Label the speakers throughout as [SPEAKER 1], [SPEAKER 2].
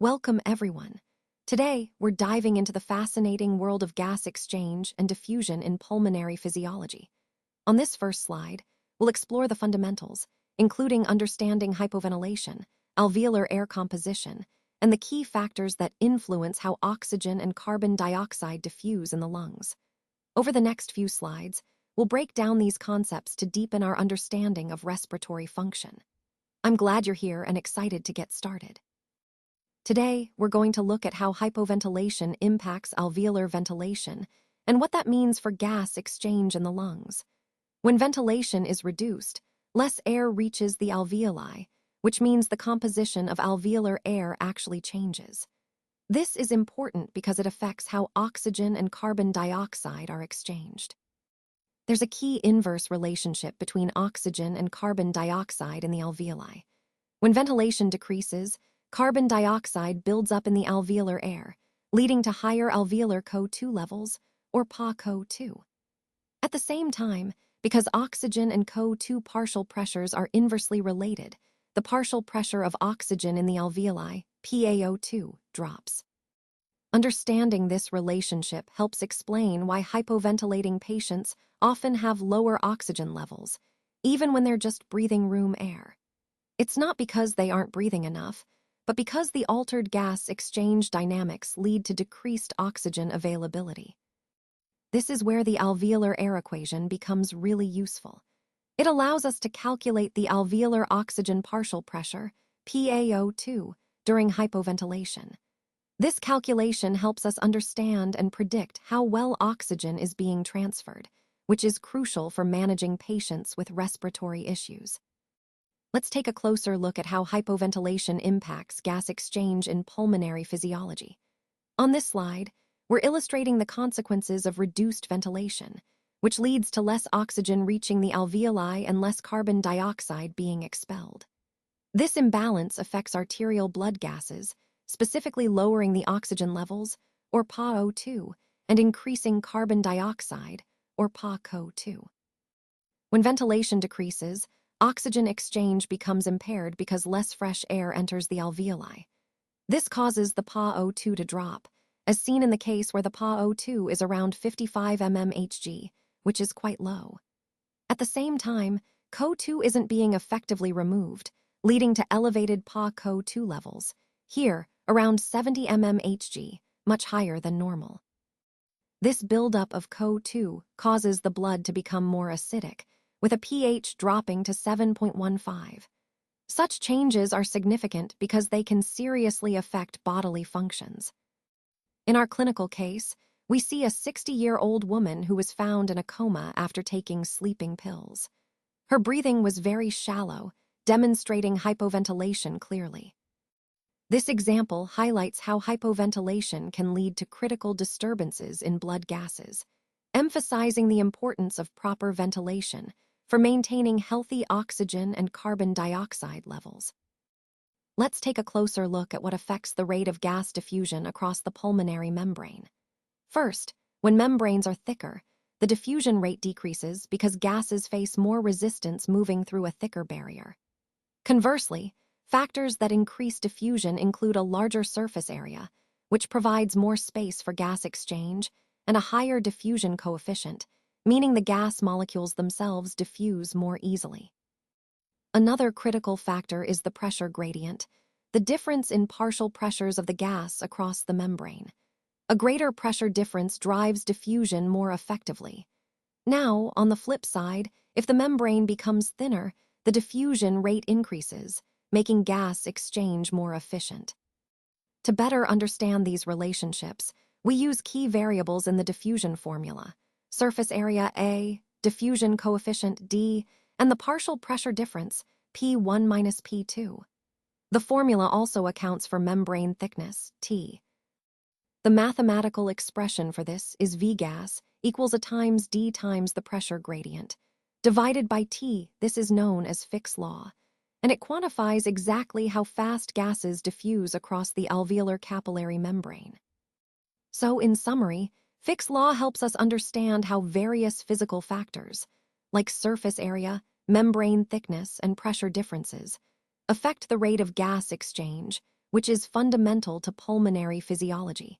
[SPEAKER 1] Welcome, everyone. Today, we're diving into the fascinating world of gas exchange and diffusion in pulmonary physiology. On this first slide, we'll explore the fundamentals, including understanding hypoventilation, alveolar air composition, and the key factors that influence how oxygen and carbon dioxide diffuse in the lungs. Over the next few slides, we'll break down these concepts to deepen our understanding of respiratory function. I'm glad you're here and excited to get started. Today, we're going to look at how hypoventilation impacts alveolar ventilation and what that means for gas exchange in the lungs. When ventilation is reduced, less air reaches the alveoli, which means the composition of alveolar air actually changes. This is important because it affects how oxygen and carbon dioxide are exchanged. There's a key inverse relationship between oxygen and carbon dioxide in the alveoli. When ventilation decreases, carbon dioxide builds up in the alveolar air, leading to higher alveolar CO2 levels, or PaCO2. At the same time, because oxygen and CO2 partial pressures are inversely related, the partial pressure of oxygen in the alveoli, PaO2, drops. Understanding this relationship helps explain why hypoventilating patients often have lower oxygen levels, even when they're just breathing room air. It's not because they aren't breathing enough, but because the altered gas exchange dynamics lead to decreased oxygen availability. This is where the alveolar air equation becomes really useful. It allows us to calculate the alveolar oxygen partial pressure, PaO2, during hypoventilation. This calculation helps us understand and predict how well oxygen is being transferred, which is crucial for managing patients with respiratory issues. Let's take a closer look at how hypoventilation impacts gas exchange in pulmonary physiology. On this slide, we're illustrating the consequences of reduced ventilation, which leads to less oxygen reaching the alveoli and less carbon dioxide being expelled. This imbalance affects arterial blood gases, specifically lowering the oxygen levels, or PaO2, and increasing carbon dioxide, or PaCO2. When ventilation decreases, oxygen exchange becomes impaired because less fresh air enters the alveoli. This causes the PaO2 to drop, as seen in the case where the PaO2 is around 55 mmHg, which is quite low. At the same time, CO2 isn't being effectively removed, leading to elevated PaCO2 levels, here around 70 mmHg, much higher than normal. This buildup of CO2 causes the blood to become more acidic, with a pH dropping to 7.15. Such changes are significant because they can seriously affect bodily functions. In our clinical case, we see a 60-year-old woman who was found in a coma after taking sleeping pills. Her breathing was very shallow, demonstrating hypoventilation clearly. This example highlights how hypoventilation can lead to critical disturbances in blood gases, emphasizing the importance of proper ventilation for maintaining healthy oxygen and carbon dioxide levels. Let's take a closer look at what affects the rate of gas diffusion across the pulmonary membrane. First, when membranes are thicker, the diffusion rate decreases because gases face more resistance moving through a thicker barrier. Conversely, factors that increase diffusion include a larger surface area, which provides more space for gas exchange, and a higher diffusion coefficient, meaning the gas molecules themselves diffuse more easily. Another critical factor is the pressure gradient, the difference in partial pressures of the gas across the membrane. A greater pressure difference drives diffusion more effectively. Now, on the flip side, if the membrane becomes thinner, the diffusion rate increases, making gas exchange more efficient. To better understand these relationships, we use key variables in the diffusion formula: surface area A, diffusion coefficient D, and the partial pressure difference, P1 minus P2. The formula also accounts for membrane thickness, T. The mathematical expression for this is V gas equals A times D times the pressure gradient. Divided by T, this is known as Fick's law, and it quantifies exactly how fast gases diffuse across the alveolar capillary membrane. So, in summary, Fick's law helps us understand how various physical factors, like surface area, membrane thickness, and pressure differences, affect the rate of gas exchange, which is fundamental to pulmonary physiology.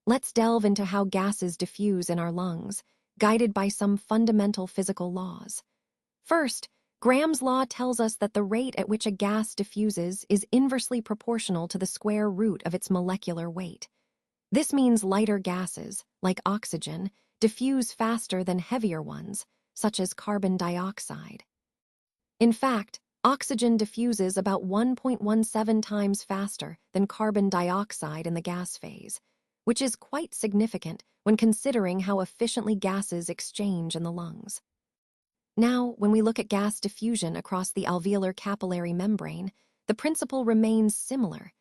[SPEAKER 1] Let's delve into how gases diffuse in our lungs, guided by some fundamental physical laws. First, Graham's law tells us that the rate at which a gas diffuses is inversely proportional to the square root of its molecular weight. This means lighter gases, like oxygen, diffuse faster than heavier ones, such as carbon dioxide. In fact, oxygen diffuses about 1.17 times faster than carbon dioxide in the gas phase, which is quite significant when considering how efficiently gases exchange in the lungs. Now, when we look at gas diffusion across the alveolar capillary membrane, the principle remains similar.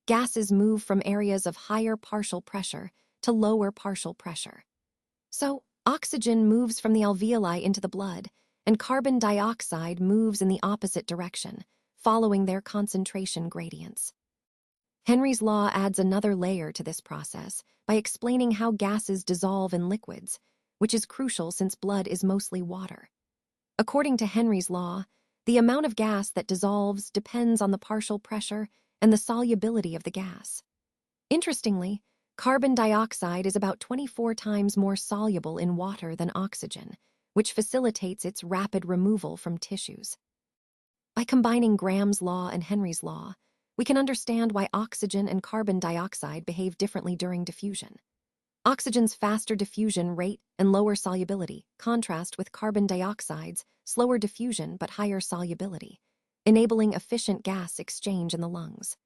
[SPEAKER 1] Gases move from areas of higher partial pressure to lower partial pressure. So, oxygen moves from the alveoli into the blood, and carbon dioxide moves in the opposite direction, following their concentration gradients. Henry's law adds another layer to this process by explaining how gases dissolve in liquids, which is crucial since blood is mostly water. According to Henry's law, the amount of gas that dissolves depends on the partial pressure and the solubility of the gas. Interestingly, carbon dioxide is about 24 times more soluble in water than oxygen, which facilitates its rapid removal from tissues. By combining Graham's law and Henry's law, we can understand why oxygen and carbon dioxide behave differently during diffusion. Oxygen's faster diffusion rate and lower solubility contrast with carbon dioxide's slower diffusion but higher solubility, enabling efficient gas exchange in the lungs.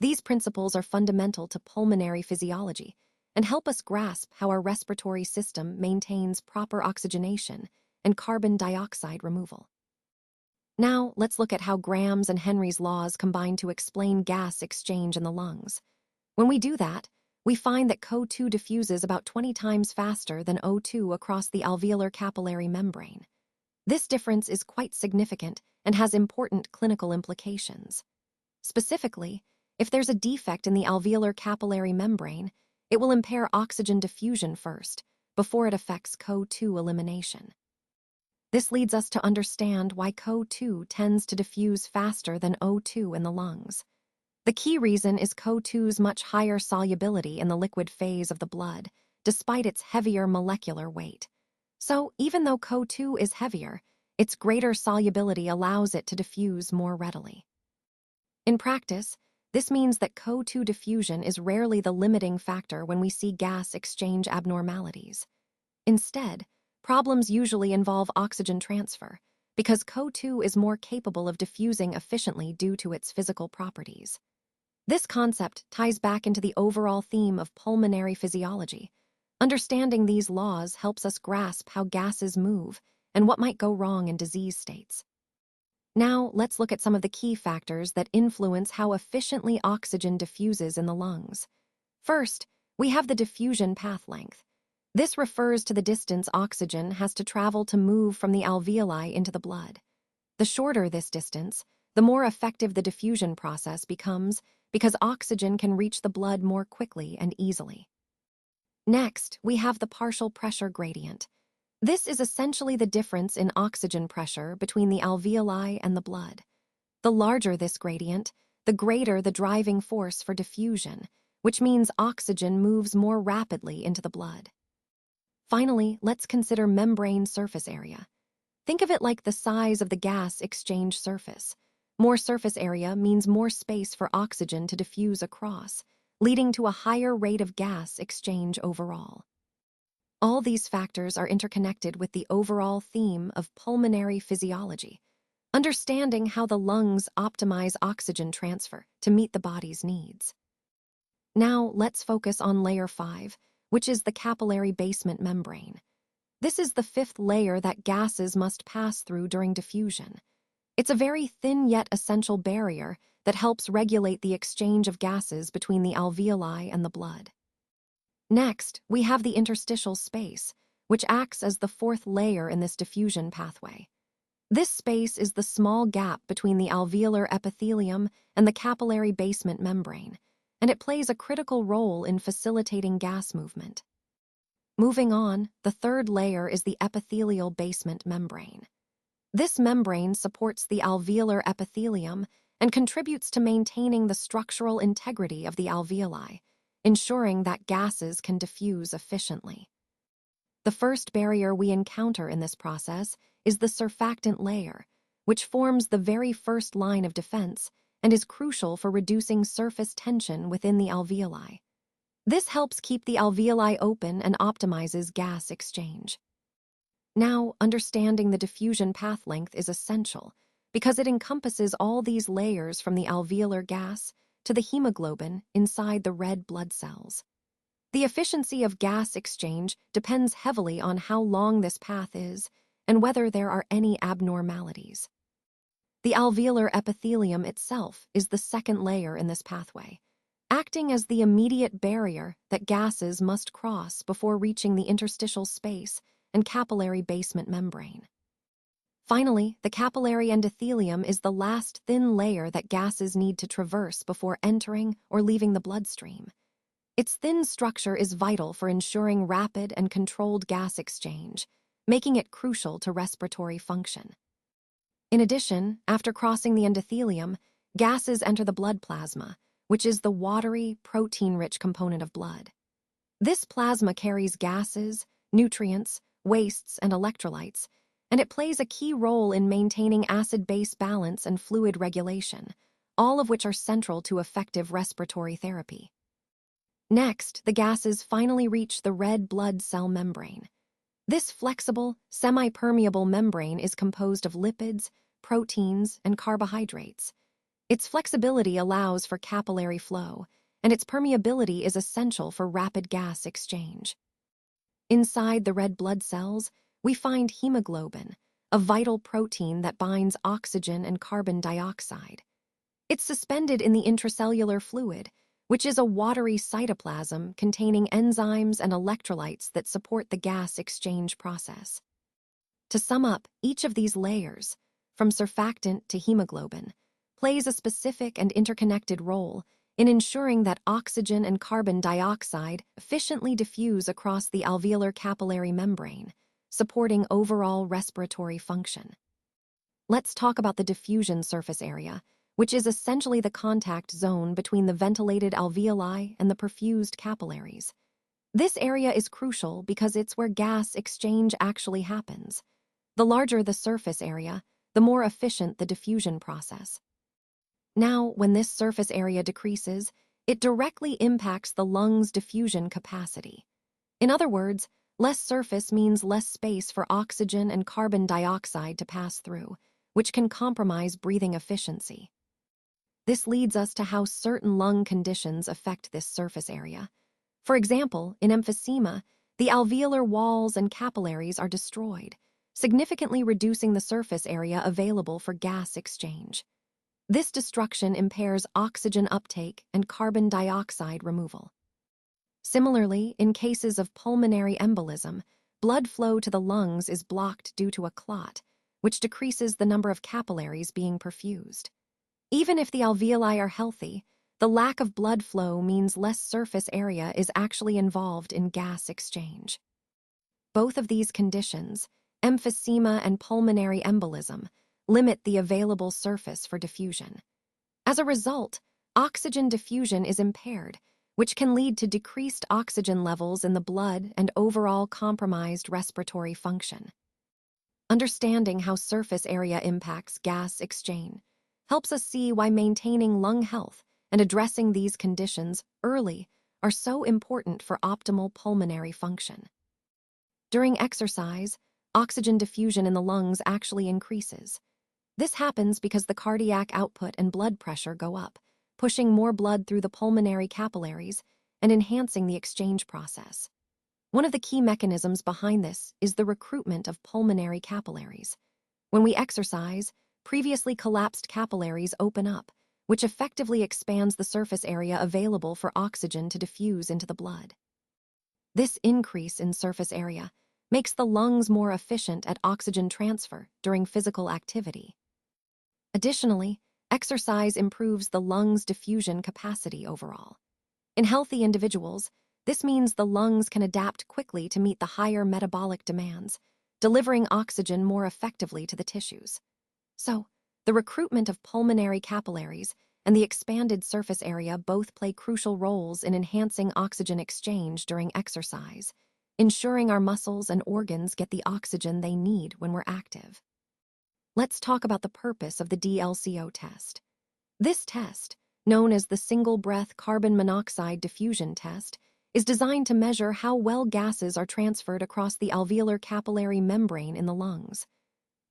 [SPEAKER 1] These principles are fundamental to pulmonary physiology and help us grasp how our respiratory system maintains proper oxygenation and carbon dioxide removal. Now, let's look at how Graham's and Henry's laws combine to explain gas exchange in the lungs. When we do that, we find that CO2 diffuses about 20 times faster than O2 across the alveolar capillary membrane. This difference is quite significant and has important clinical implications. Specifically, if there's a defect in the alveolar capillary membrane, it will impair oxygen diffusion first, before it affects CO2 elimination. This leads us to understand why CO2 tends to diffuse faster than O2 in the lungs. The key reason is CO2's much higher solubility in the liquid phase of the blood, despite its heavier molecular weight. So, even though CO2 is heavier, its greater solubility allows it to diffuse more readily. In practice, this means that CO2 diffusion is rarely the limiting factor when we see gas exchange abnormalities. Instead, problems usually involve oxygen transfer, because CO2 is more capable of diffusing efficiently due to its physical properties. This concept ties back into the overall theme of pulmonary physiology. Understanding these laws helps us grasp how gases move and what might go wrong in disease states. Now, let's look at some of the key factors that influence how efficiently oxygen diffuses in the lungs. First, we have the diffusion path length. This refers to the distance oxygen has to travel to move from the alveoli into the blood. The shorter this distance, the more effective the diffusion process becomes because oxygen can reach the blood more quickly and easily. Next, we have the partial pressure gradient. This is essentially the difference in oxygen pressure between the alveoli and the blood. The larger this gradient, the greater the driving force for diffusion, which means oxygen moves more rapidly into the blood. Finally, let's consider membrane surface area. Think of it like the size of the gas exchange surface. More surface area means more space for oxygen to diffuse across, leading to a higher rate of gas exchange overall. All these factors are interconnected with the overall theme of pulmonary physiology, understanding how the lungs optimize oxygen transfer to meet the body's needs. Now, let's focus on layer 5, which is the capillary basement membrane. This is the fifth layer that gases must pass through during diffusion. It's a very thin yet essential barrier that helps regulate the exchange of gases between the alveoli and the blood. Next, we have the interstitial space, which acts as the fourth layer in this diffusion pathway. This space is the small gap between the alveolar epithelium and the capillary basement membrane, and it plays a critical role in facilitating gas movement. Moving on, the third layer is the epithelial basement membrane. This membrane supports the alveolar epithelium and contributes to maintaining the structural integrity of the alveoli, ensuring that gases can diffuse efficiently. The first barrier we encounter in this process is the surfactant layer, which forms the very first line of defense and is crucial for reducing surface tension within the alveoli. This helps keep the alveoli open and optimizes gas exchange. Now, understanding the diffusion path length is essential because it encompasses all these layers from the alveolar gas to the hemoglobin inside the red blood cells. The efficiency of gas exchange depends heavily on how long this path is and whether there are any abnormalities. The alveolar epithelium itself is the second layer in this pathway, acting as the immediate barrier that gases must cross before reaching the interstitial space and capillary basement membrane. Finally, the capillary endothelium is the last thin layer that gases need to traverse before entering or leaving the bloodstream. Its thin structure is vital for ensuring rapid and controlled gas exchange, making it crucial to respiratory function. In addition, after crossing the endothelium, gases enter the blood plasma, which is the watery, protein-rich component of blood. This plasma carries gases, nutrients, wastes, and electrolytes, and it plays a key role in maintaining acid-base balance and fluid regulation, all of which are central to effective respiratory therapy. Next, the gases finally reach the red blood cell membrane. This flexible, semi-permeable membrane is composed of lipids, proteins, and carbohydrates. Its flexibility allows for capillary flow, and its permeability is essential for rapid gas exchange. Inside the red blood cells, we find hemoglobin, a vital protein that binds oxygen and carbon dioxide. It's suspended in the intracellular fluid, which is a watery cytoplasm containing enzymes and electrolytes that support the gas exchange process. To sum up, each of these layers, from surfactant to hemoglobin, plays a specific and interconnected role in ensuring that oxygen and carbon dioxide efficiently diffuse across the alveolar capillary membrane, supporting overall respiratory function. Let's talk about the diffusion surface area, which is essentially the contact zone between the ventilated alveoli and the perfused capillaries. This area is crucial because it's where gas exchange actually happens. The larger the surface area, the more efficient the diffusion process. Now, when this surface area decreases, it directly impacts the lungs' diffusion capacity. In other words, less surface means less space for oxygen and carbon dioxide to pass through, which can compromise breathing efficiency. This leads us to how certain lung conditions affect this surface area. For example, in emphysema, the alveolar walls and capillaries are destroyed, significantly reducing the surface area available for gas exchange. This destruction impairs oxygen uptake and carbon dioxide removal. Similarly, in cases of pulmonary embolism, blood flow to the lungs is blocked due to a clot, which decreases the number of capillaries being perfused. Even if the alveoli are healthy, the lack of blood flow means less surface area is actually involved in gas exchange. Both of these conditions, emphysema and pulmonary embolism, limit the available surface for diffusion. As a result, oxygen diffusion is impaired, which can lead to decreased oxygen levels in the blood and overall compromised respiratory function. Understanding how surface area impacts gas exchange helps us see why maintaining lung health and addressing these conditions early are so important for optimal pulmonary function. During exercise, oxygen diffusion in the lungs actually increases. This happens because the cardiac output and blood pressure go up, pushing more blood through the pulmonary capillaries and enhancing the exchange process. One of the key mechanisms behind this is the recruitment of pulmonary capillaries. When we exercise, previously collapsed capillaries open up, which effectively expands the surface area available for oxygen to diffuse into the blood. This increase in surface area makes the lungs more efficient at oxygen transfer during physical activity. Additionally, exercise improves the lungs' diffusion capacity overall. In healthy individuals, this means the lungs can adapt quickly to meet the higher metabolic demands, delivering oxygen more effectively to the tissues. So, The recruitment of pulmonary capillaries and the expanded surface area both play crucial roles in enhancing oxygen exchange during exercise, ensuring our muscles and organs get the oxygen they need when we're active. Let's talk about the purpose of the DLCO test. This test, known as the single-breath carbon monoxide diffusion test, is designed to measure how well gases are transferred across the alveolar capillary membrane in the lungs.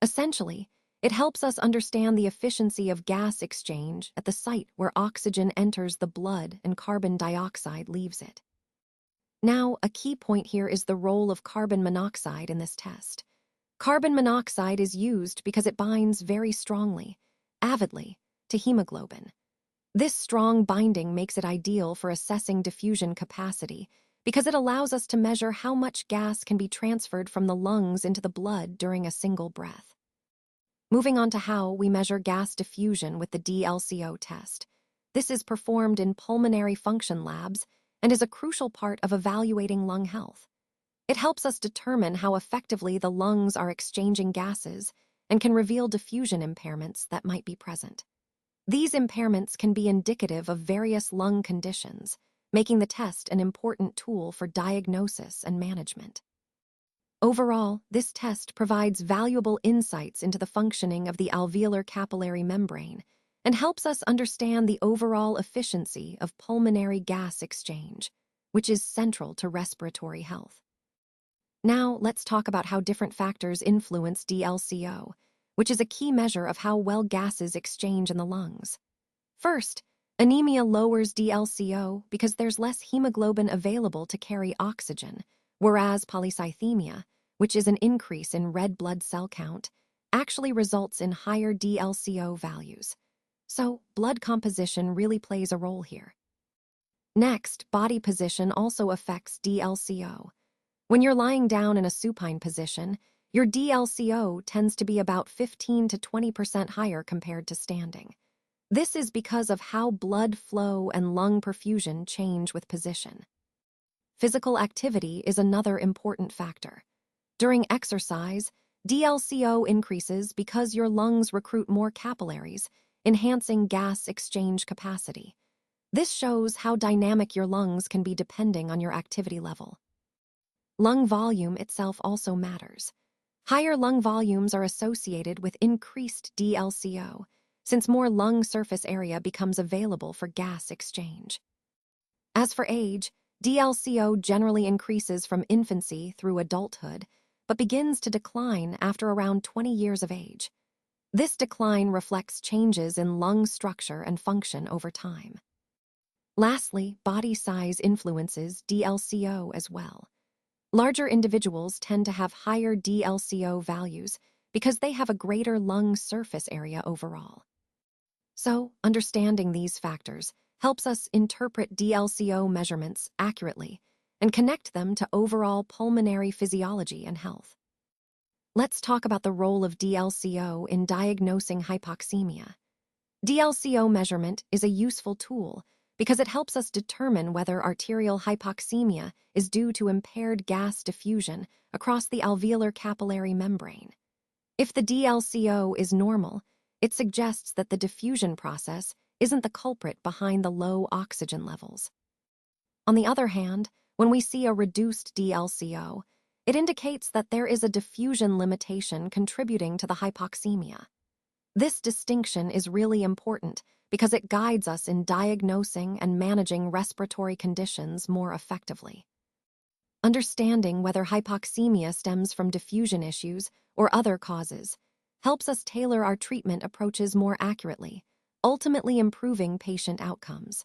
[SPEAKER 1] Essentially, it helps us understand the efficiency of gas exchange at the site where oxygen enters the blood and carbon dioxide leaves it. Now, a key point here is the role of carbon monoxide in this test. Carbon monoxide is used because it binds very strongly, avidly, to hemoglobin. This strong binding makes it ideal for assessing diffusion capacity because it allows us to measure how much gas can be transferred from the lungs into the blood during a single breath. Moving on to how we measure gas diffusion with the DLCO test. This is performed in pulmonary function labs and is a crucial part of evaluating lung health. It helps us determine how effectively the lungs are exchanging gases and can reveal diffusion impairments that might be present. These impairments can be indicative of various lung conditions, making the test an important tool for diagnosis and management. Overall, this test provides valuable insights into the functioning of the alveolar capillary membrane and helps us understand the overall efficiency of pulmonary gas exchange, which is central to respiratory health. Now, let's talk about how different factors influence DLCO, which is a key measure of how well gases exchange in the lungs. First, anemia lowers DLCO because there's less hemoglobin available to carry oxygen, whereas polycythemia, which is an increase in red blood cell count, actually results in higher DLCO values. So, blood composition really plays a role here. Next, body position also affects DLCO. When you're lying down in a supine position, your DLCO tends to be about 15 to 20% higher compared to standing. This is because of how blood flow and lung perfusion change with position. Physical activity is another important factor. During exercise, DLCO increases because your lungs recruit more capillaries, enhancing gas exchange capacity. This shows how dynamic your lungs can be depending on your activity level. Lung volume itself also matters. Higher lung volumes are associated with increased DLCO, since more lung surface area becomes available for gas exchange. As for age, DLCO generally increases from infancy through adulthood, but begins to decline after around 20 years of age. This decline reflects changes in lung structure and function over time. Lastly, body size influences DLCO as well. Larger individuals tend to have higher DLCO values because they have a greater lung surface area overall. So, understanding these factors helps us interpret DLCO measurements accurately and connect them to overall pulmonary physiology and health. Let's talk about the role of DLCO in diagnosing hypoxemia. DLCO measurement is a useful tool because it helps us determine whether arterial hypoxemia is due to impaired gas diffusion across the alveolar capillary membrane. If the DLCO is normal, it suggests that the diffusion process isn't the culprit behind the low oxygen levels. On the other hand, when we see a reduced DLCO, it indicates that there is a diffusion limitation contributing to the hypoxemia. This distinction is really important because it guides us in diagnosing and managing respiratory conditions more effectively. Understanding whether hypoxemia stems from diffusion issues or other causes helps us tailor our treatment approaches more accurately, ultimately improving patient outcomes.